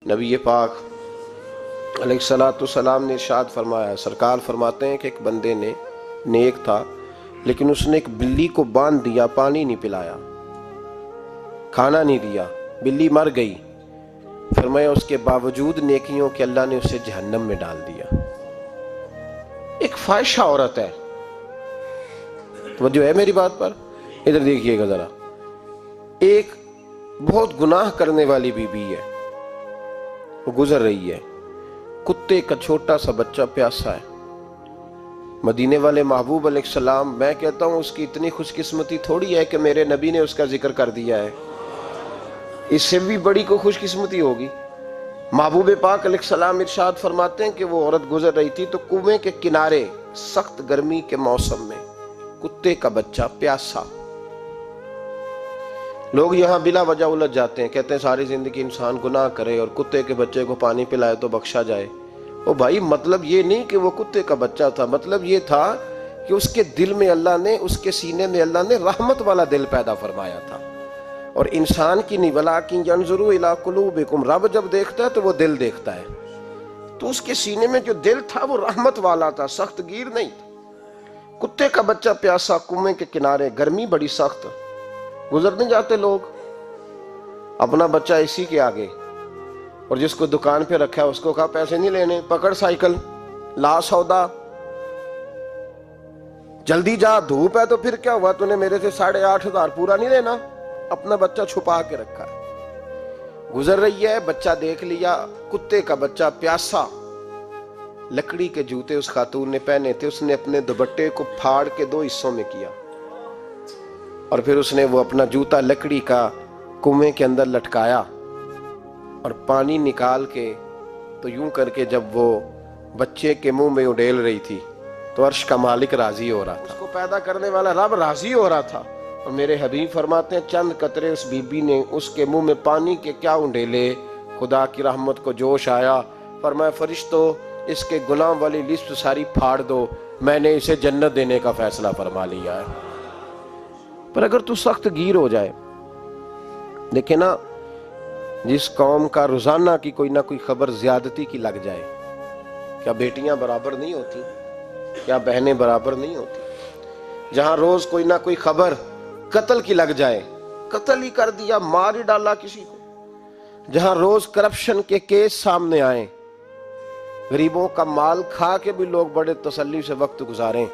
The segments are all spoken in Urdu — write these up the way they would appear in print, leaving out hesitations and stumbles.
نبی پاک علیہ السلام نے ارشاد فرمایا، سرکار فرماتے ہیں کہ ایک بندے نے نیک تھا لیکن اس نے ایک بلی کو باندھ دیا، پانی نہیں پلایا، کھانا نہیں دیا، بلی مر گئی۔ فرمایا اس کے باوجود نیکیوں کے اللہ نے اسے جہنم میں ڈال دیا۔ ایک فاحشہ عورت ہے، توجہ ہے میری بات پر؟ ادھر دیکھیے گا ذرا، ایک بہت گناہ کرنے والی بی بی ہے، وہ گزر رہی ہے، کتے کا چھوٹا سا بچہ پیاسا ہے۔ مدینے والے محبوب علیہ السلام، میں کہتا ہوں اس کی اتنی خوش قسمتی تھوڑی ہے کہ میرے نبی نے اس کا ذکر کر دیا ہے، اس سے بھی بڑی کوئی خوش قسمتی ہوگی۔ محبوب پاک علیہ السلام ارشاد فرماتے ہیں کہ وہ عورت گزر رہی تھی تو کنویں کے کنارے سخت گرمی کے موسم میں کتے کا بچہ پیاسا۔ لوگ یہاں بلا وجہ الجھ جاتے ہیں، کہتے ہیں ساری زندگی انسان گناہ کرے اور کتے کے بچے کو پانی پلائے تو بخشا جائے۔ او بھائی، مطلب یہ نہیں کہ وہ کتے کا بچہ تھا، مطلب یہ تھا کہ اس کے دل میں اللہ نے، اس کے سینے میں اللہ نے رحمت والا دل پیدا فرمایا تھا۔ اور انسان کی نہیں، وَلَٰكِن يَنظُرُ إِلَىٰ قُلُوبِكُمْ، رب جب دیکھتا ہے تو وہ دل دیکھتا ہے، تو اس کے سینے میں جو دل تھا وہ رحمت والا تھا، سخت گیر نہیں تھا۔ کتے کا بچہ پیاسا، کنویں کے کنارے، گرمی بڑی سخت، گزر نہیں جاتے لوگ اپنا بچہ اسی کے آگے، اور جس کو دکان پہ رکھا ہے اس کو کہا پیسے نہیں لینے، پکڑ سائیکل، لا سودا، جلدی جا، دھوپ ہے تو پھر کیا ہوا، تو نے میرے سے 8,500 پورا نہیں لینا، اپنا بچہ چھپا کے رکھا ہے۔ گزر رہی ہے، بچہ دیکھ لیا، کتے کا بچہ پیاسا، لکڑی کے جوتے اس خاتون نے پہنے تھے، اس نے اپنے دوپٹے کو پھاڑ کے 2 حصوں میں کیا، اور پھر اس نے وہ اپنا جوتا لکڑی کا کنویں کے اندر لٹکایا، اور پانی نکال کے تو یوں کر کے جب وہ بچے کے منہ میں اڈیل رہی تھی تو عرش کا مالک راضی ہو رہا تھا، اس کو پیدا کرنے والا رب راضی ہو رہا تھا۔ اور میرے حبیب فرماتے ہیں چند قطرے اس بی بی نے اس کے منہ میں پانی کے کیا اڈیلے، خدا کی رحمت کو جوش آیا، فرمایا فرشتو اس کے گناہ والی لسٹ ساری پھاڑ دو، میں نے اسے جنت دینے کا فیصلہ فرما لیا ہے۔ پر اگر تو سخت گیر ہو جائے، دیکھیں نا، جس قوم کا روزانہ کی کوئی نہ کوئی خبر زیادتی کی لگ جائے، کیا بیٹیاں برابر نہیں ہوتی؟ کیا بہنیں برابر نہیں ہوتی؟ جہاں روز کوئی نہ کوئی خبر قتل کی لگ جائے، قتل ہی کر دیا، مار ہی ڈالا کسی کو، جہاں روز کرپشن کے کیس سامنے آئیں، غریبوں کا مال کھا کے بھی لوگ بڑے تسلی سے وقت گزاریں،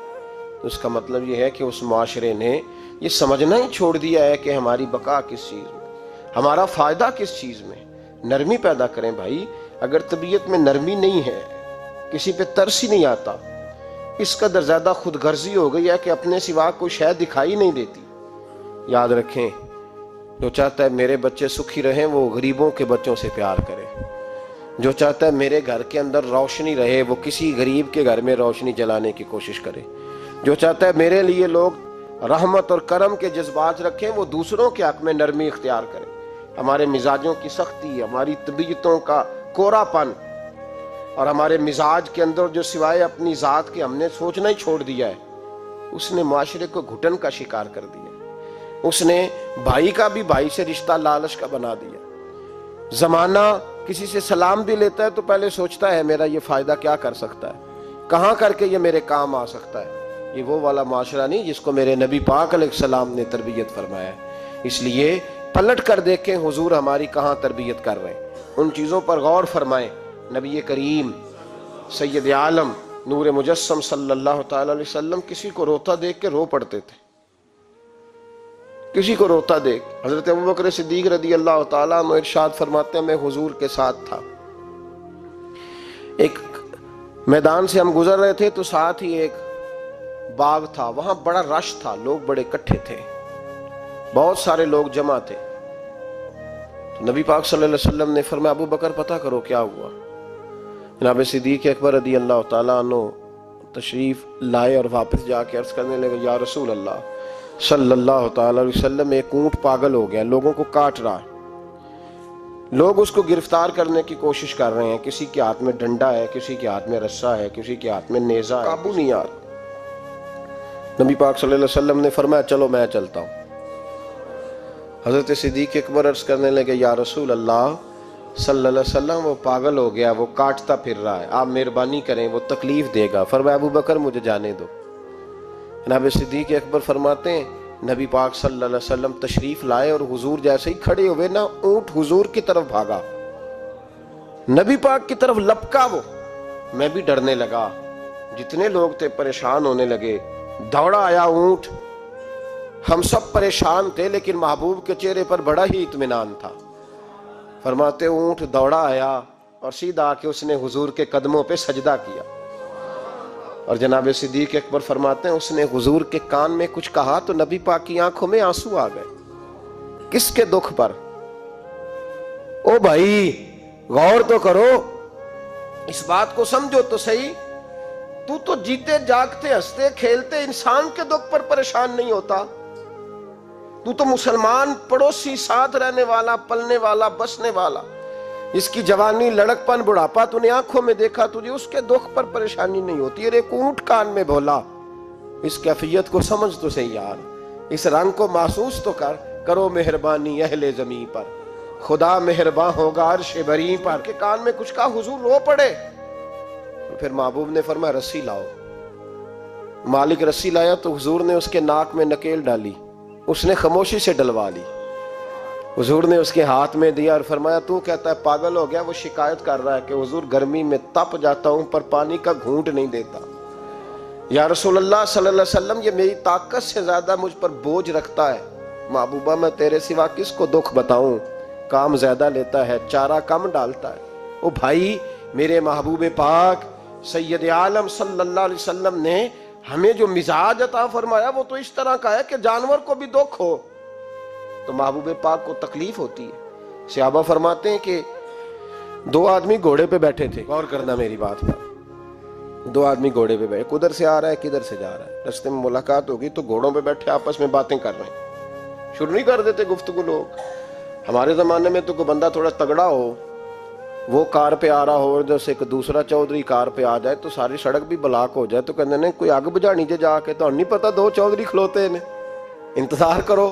تو اس کا مطلب یہ ہے کہ اس معاشرے نے یہ سمجھنا ہی چھوڑ دیا ہے کہ ہماری بقا کس چیز میں، ہمارا فائدہ کس چیز میں۔ نرمی پیدا کریں بھائی، اگر طبیعت میں نرمی نہیں ہے، کسی پہ ترس ہی نہیں آتا، اس قدر زیادہ خود غرضی ہو گئی ہے کہ اپنے سوا کوئی شے دکھائی نہیں دیتی۔ یاد رکھیں، جو چاہتا ہے میرے بچے سکھی رہیں وہ غریبوں کے بچوں سے پیار کرے، جو چاہتا ہے میرے گھر کے اندر روشنی رہے وہ کسی غریب کے گھر میں روشنی جلانے کی کوشش کرے، جو چاہتا ہے میرے لیے لوگ رحمت اور کرم کے جذبات رکھیں وہ دوسروں کے حق میں نرمی اختیار کرے۔ ہمارے مزاجوں کی سختی، ہماری طبیعتوں کا کورا پن، اور ہمارے مزاج کے اندر جو سوائے اپنی ذات کے ہم نے سوچنا ہی چھوڑ دیا ہے، اس نے معاشرے کو گھٹن کا شکار کر دیا، اس نے بھائی کا بھی بھائی سے رشتہ لالچ کا بنا دیا۔ زمانہ کسی سے سلام بھی لیتا ہے تو پہلے سوچتا ہے میرا یہ فائدہ کیا کر سکتا ہے، کہاں کر کے یہ میرے کام آ سکتا ہے۔ یہ وہ والا معاشرہ نہیں جس کو میرے نبی پاک علیہ السلام نے تربیت فرمایا ہے۔ اس لیے پلٹ کر دیکھیں حضور ہماری کہاں تربیت کر رہے ہیں، ان چیزوں پر غور فرمائیں۔ نبی کریم سید عالم نور مجسم صلی اللہ تعالی علیہ وسلم کسی کو روتا دیکھ کے رو پڑتے تھے، کسی کو روتا دیکھ۔ حضرت ابوبکر صدیق رضی اللہ تعالیٰ عنہ ارشاد فرماتے ہیں میں حضور کے ساتھ تھا، ایک میدان سے ہم گزر رہے تھے تو ساتھ ہی ایک باغ تھا، وہاں بڑا رش تھا، لوگ بڑے اکٹھے تھے، بہت سارے لوگ جمع تھے۔ تو نبی پاک صلی اللہ علیہ وسلم نے فرمایا ابو بکر پتہ کرو کیا ہوا۔ جناب صدیق اکبر رضی اللہ تعالیٰ عنہ تشریف لائے اور واپس جا کے عرض کرنے لگے یا رسول اللہ صلی اللہ تعالیٰ علیہ وسلم، ایک اونٹ پاگل ہو گیا، لوگوں کو کاٹ رہا ہے، لوگ اس کو گرفتار کرنے کی کوشش کر رہے ہیں، کسی کے ہاتھ میں ڈنڈا ہے، کسی کے ہاتھ میں رسا ہے، کسی کے ہاتھ میں نیزہ ہے، قابو نہیں آ رہا۔ نبی پاک صلی اللہ علیہ وسلم نے فرمایا چلو میں چلتا ہوں۔ حضرت صدیق اکبر عرض کرنے لگے یا رسول اللہ صلی اللہ علیہ وسلم وہ پاگل ہو گیا، وہ کاٹتا پھر رہا ہے، آپ مہربانی کریں، وہ تکلیف دے گا۔ فرمایا ابو بکر مجھے جانے دو۔ جناب صدیق اکبر فرماتے ہیں نبی پاک صلی اللہ علیہ وسلم تشریف لائے اور حضور جیسے ہی کھڑے ہوئے نا، اونٹ حضور کی طرف بھاگا، نبی پاک کی طرف لپکا، وہ میں بھی ڈرنے لگا، جتنے لوگ تھے پریشان ہونے لگے، دوڑا آیا اونٹ، ہم سب پریشان تھے لیکن محبوب کے چہرے پر بڑا ہی اطمینان تھا۔ فرماتے اونٹ دوڑا آیا اور سیدھا آ کے اس نے حضور کے قدموں پہ سجدہ کیا، اور جناب صدیق اکبر فرماتے ہیں اس نے حضور کے کان میں کچھ کہا تو نبی پاک کی آنکھوں میں آنسو آ گئے۔ کس کے دکھ پر؟ او بھائی غور تو کرو، اس بات کو سمجھو تو صحیح، تو جیتے جاگتے ہنستے کھیلتے انسان کے دکھ پر پریشان نہیں ہوتا، تو مسلمان پڑوسی ساتھ رہنے والا، پلنے والا، بسنے والا، اس کی جوانی لڑک پن بڑھاپا تو نے آنکھوں میں دیکھا، تجھے اس کے دکھ پر پریشانی نہیں ہوتی۔ اور ایک اونٹ کان میں بولا، اس کیفیت کو سمجھ تو صحیح یار، اس رنگ کو محسوس تو کرو مہربانی اہل زمین پر، خدا مہربان ہوگا عرش بری پر۔ کے کان میں کچھ کہا، حضور رو پڑے، پھر محبوب نے فرمایا رسی لاؤ۔ مالک رسی لایا تو حضور نے اس کے ناک میں نکیل ڈالی، اس نے خاموشی سے ڈلوا لی، حضور نے اس کے ہاتھ میں دیا اور فرمایا تو کہتا ہے پاگل ہو گیا؟ وہ شکایت کر رہا ہے کہ حضور گرمی میں تپ جاتا ہوں پر پانی کا گھونٹ نہیں دیتا، یا رسول اللہ صلی اللہ علیہ وسلم یہ میری طاقت سے زیادہ مجھ پر بوجھ رکھتا ہے، محبوبہ میں تیرے سوا کس کو دکھ بتاؤں، کام زیادہ لیتا ہے چارہ کم ڈالتا ہے۔ او بھائی میرے محبوب پاک سید عالم صلی اللہ علیہ وسلم نے ہمیں جو مزاج عطا فرمایا وہ تو اس طرح کا ہے کہ جانور کو بھی دکھ ہو تو محبوب پاک کو تکلیف ہوتی ہے۔ صحابہ فرماتے ہیں کہ دو آدمی گھوڑے پہ بیٹھے تھے، غور کرنا میری بات پر، دو آدمی گھوڑے پہ بیٹھے، کدھر سے آ رہا ہے کدھر سے جا رہا ہے، رستے میں ملاقات ہوگی تو گھوڑوں پہ بیٹھے آپس میں باتیں کر رہے ہیں، شروع نہیں کر دیتے گفتگو لوگ۔ ہمارے زمانے میں تو کوئی بندہ تھوڑا تگڑا ہو، وہ کار پہ آ رہا ہو اور جیسے ایک دوسرا چودھری کار پہ آ جائے تو ساری سڑک بھی بلاک ہو جائے تو کہتے ہیں کوئی اگ بجھانی جا کے، تو نہیں پتا دو چودھری کھلوتے ہیں، انتظار کرو،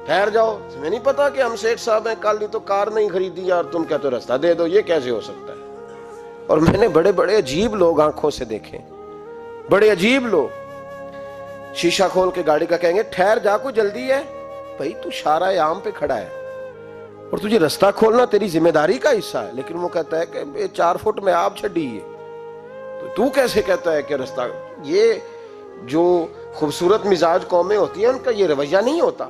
ٹھہر جاؤ، میں نہیں پتا کہ ہم سیٹھ صاحب ہیں، کل نہیں تو کار نہیں خریدی اور تم کہتے ہو رستہ دے دو، یہ کیسے ہو سکتا ہے؟ اور میں نے بڑے بڑے عجیب لوگ آنکھوں سے دیکھے، بڑے عجیب لوگ شیشہ کھول کے گاڑی کا کہیں گے ٹھہر جا کوئی جلدی ہے، بھائی تو شارع عام پہ کھڑا ہے اور تجھے رستہ کھولنا تیری ذمہ داری کا حصہ ہے، لیکن وہ کہتا ہے کہ 4 فٹ میں آپ چھڈی ہے، تو کیسے کہتا ہے کہ رستہ؟ یہ جو خوبصورت مزاج قومیں ہوتی ہیں ان کا یہ رویہ نہیں ہوتا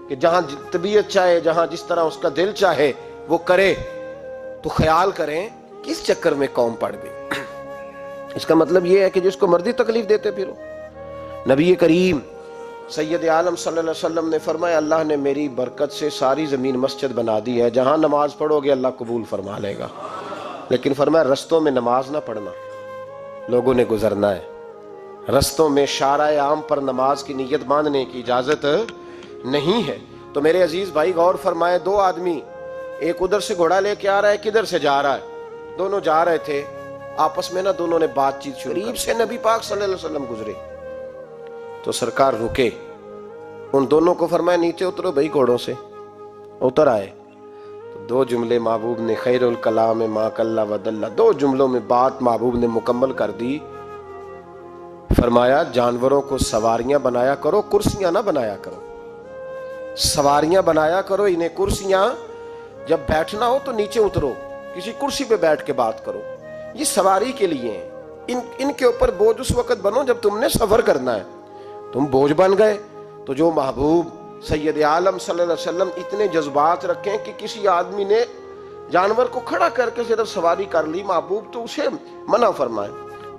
کہ جہاں طبیعت چاہے، جہاں جس طرح اس کا دل چاہے وہ کرے۔ تو خیال کریں کس چکر میں قوم پڑ گئی۔ اس کا مطلب یہ ہے کہ جس کو مرضی تکلیف دیتے پھرو۔ نبی کریم سید عالم صلی اللہ علیہ وسلم نے فرمایا اللہ نے میری برکت سے ساری زمین مسجد بنا دی ہے، جہاں نماز پڑھو گے اللہ قبول فرما لے گا، لیکن فرمایا رستوں میں نماز نہ پڑھنا، لوگوں نے گزرنا ہے، رستوں میں شارع عام پر نماز کی نیت باندھنے کی اجازت نہیں ہے۔ تو میرے عزیز بھائی غور فرمائے، دو آدمی، ایک ادھر سے گھوڑا لے کے آ رہا ہے کدھر سے جا رہا ہے، دونوں جا رہے تھے، آپس میں دونوں نے بات چیت شروع، قریب سے نبی پاک صلی اللہ علیہ وسلم گزرے تو سرکار رکے، ان دونوں کو فرمایا نیچے اترو بھائی گھوڑوں سے، اتر آئے تو 2 جملے محبوب نے، خیر الکلام ما قل و دل، 2 جملوں میں بات محبوب نے مکمل کر دی۔ فرمایا جانوروں کو سواریاں بنایا کرو، کرسیاں نہ بنایا کرو، سواریاں بنایا کرو انہیں، کرسیاں جب بیٹھنا ہو تو نیچے اترو، کسی کرسی پہ بیٹھ کے بات کرو، یہ سواری کے لیے ہیں، ان کے اوپر بوجھ اس وقت بنو جب تم نے سفر کرنا ہے، تم بوجھ بن گئے۔ تو جو محبوب سید عالم صلی اللہ علیہ وسلم اتنے جذبات رکھیں کہ کسی آدمی نے جانور کو کھڑا کر کے صرف سواری کر لی، محبوب تو اسے منع فرمائے۔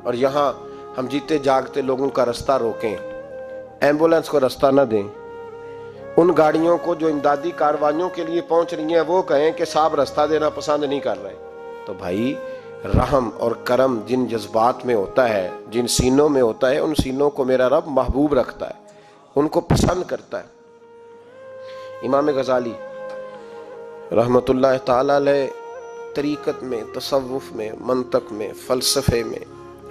اور یہاں ہم جیتے جاگتے لوگوں کا رستہ روکیں، ایمبولنس کو رستہ نہ دیں، ان گاڑیوں کو جو امدادی کاروائیوں کے لیے پہنچ رہی ہیں وہ کہیں کہ صاحب رستہ دینا پسند نہیں کر رہے۔ تو بھائی رحم اور کرم جن جذبات میں ہوتا ہے، جن سینوں میں ہوتا ہے، ان سینوں کو میرا رب محبوب رکھتا ہے، ان کو پسند کرتا ہے۔ امام غزالی رحمت اللہ تعالی علیہ طریقت میں، تصوف میں، منطق میں، فلسفے میں،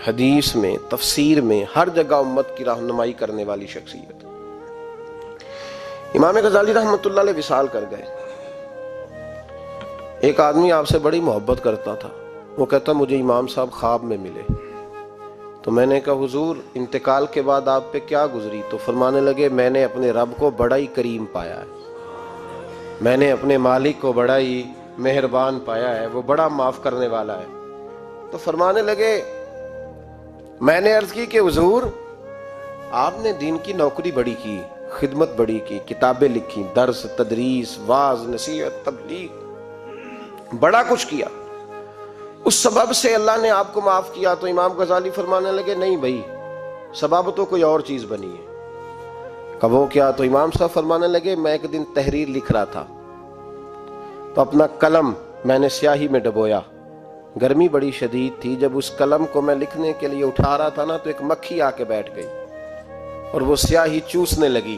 حدیث میں، تفسیر میں، ہر جگہ امت کی رہنمائی کرنے والی شخصیت۔ امام غزالی رحمت اللہ علیہ وصال کر گئے، ایک آدمی آپ سے بڑی محبت کرتا تھا، وہ کہتا مجھے امام صاحب خواب میں ملے، تو میں نے کہا حضور انتقال کے بعد آپ پہ کیا گزری؟ تو فرمانے لگے میں نے اپنے رب کو بڑا ہی کریم پایا ہے، میں نے اپنے مالک کو بڑا ہی مہربان پایا ہے، وہ بڑا معاف کرنے والا ہے۔ تو فرمانے لگے میں نے عرض کی کہ حضور آپ نے دین کی نوکری بڑی کی، خدمت بڑی کی، کتابیں لکھی، درس، تدریس، واعظ، نصیحت، تبلیغ، بڑا کچھ کیا، اس سبب سے اللہ نے آپ کو معاف کیا۔ تو امام غزالی فرمانے لگے نہیں بھائی، سبب تو کوئی اور چیز بنی ہے۔ کہ وہ کیا؟ تو امام صاحب فرمانے لگے میں ایک دن تحریر لکھ رہا تھا تو اپنا قلم میں نے سیاہی میں ڈبویا، گرمی بڑی شدید تھی، جب اس قلم کو میں لکھنے کے لیے اٹھا رہا تھا نا تو ایک مکھی آ کے بیٹھ گئی اور وہ سیاہی چوسنے لگی۔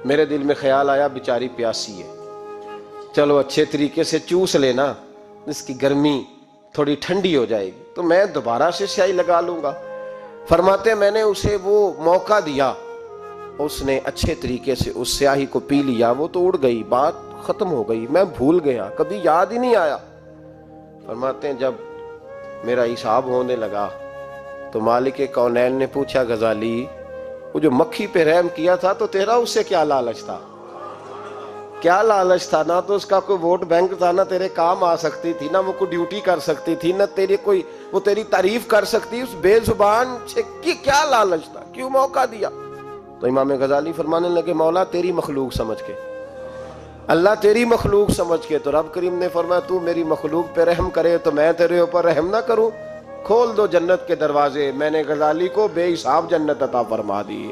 میرے دل میں خیال آیا بیچاری پیاسی ہے، چلو اچھے طریقے سے چوس لینا، اس کی گرمی تھوڑی ٹھنڈی ہو جائے گی تو میں دوبارہ سے سیاہی لگا لوں گا۔ فرماتے میں نے اسے وہ موقع دیا، اس نے اچھے طریقے سے اس سیاہی کو پی لیا، وہ تو اڑ گئی، بات ختم ہو گئی، میں بھول گیا، کبھی یاد ہی نہیں آیا۔ فرماتے ہیں جب میرا حساب ہونے لگا تو مالک کونین نے پوچھا غزالی وہ جو مکھی پہ رحم کیا تھا تو تیرا اس سے کیا لالچ تھا؟ کیا لالچ تھا؟ نہ تو اس کا کوئی ووٹ بینک تھا، نہ تیرے کام آ سکتی تھی، نہ وہ کوئی ڈیوٹی کر سکتی تھی، نہ تیری کوئی وہ تیری تعریف کر سکتی، اس بے زبان سے کیا لالچ تھا؟ کیوں موقع دیا؟ تو امام غزالی فرمانے لگے مولا تیری مخلوق سمجھ کے، اللہ تیری مخلوق سمجھ کے۔ تو رب کریم نے فرمایا تو میری مخلوق پہ رحم کرے تو میں تیرے اوپر رحم نہ کروں؟ کھول دو جنت کے دروازے، میں نے غزالی کو بے حساب جنت عطا فرما دی۔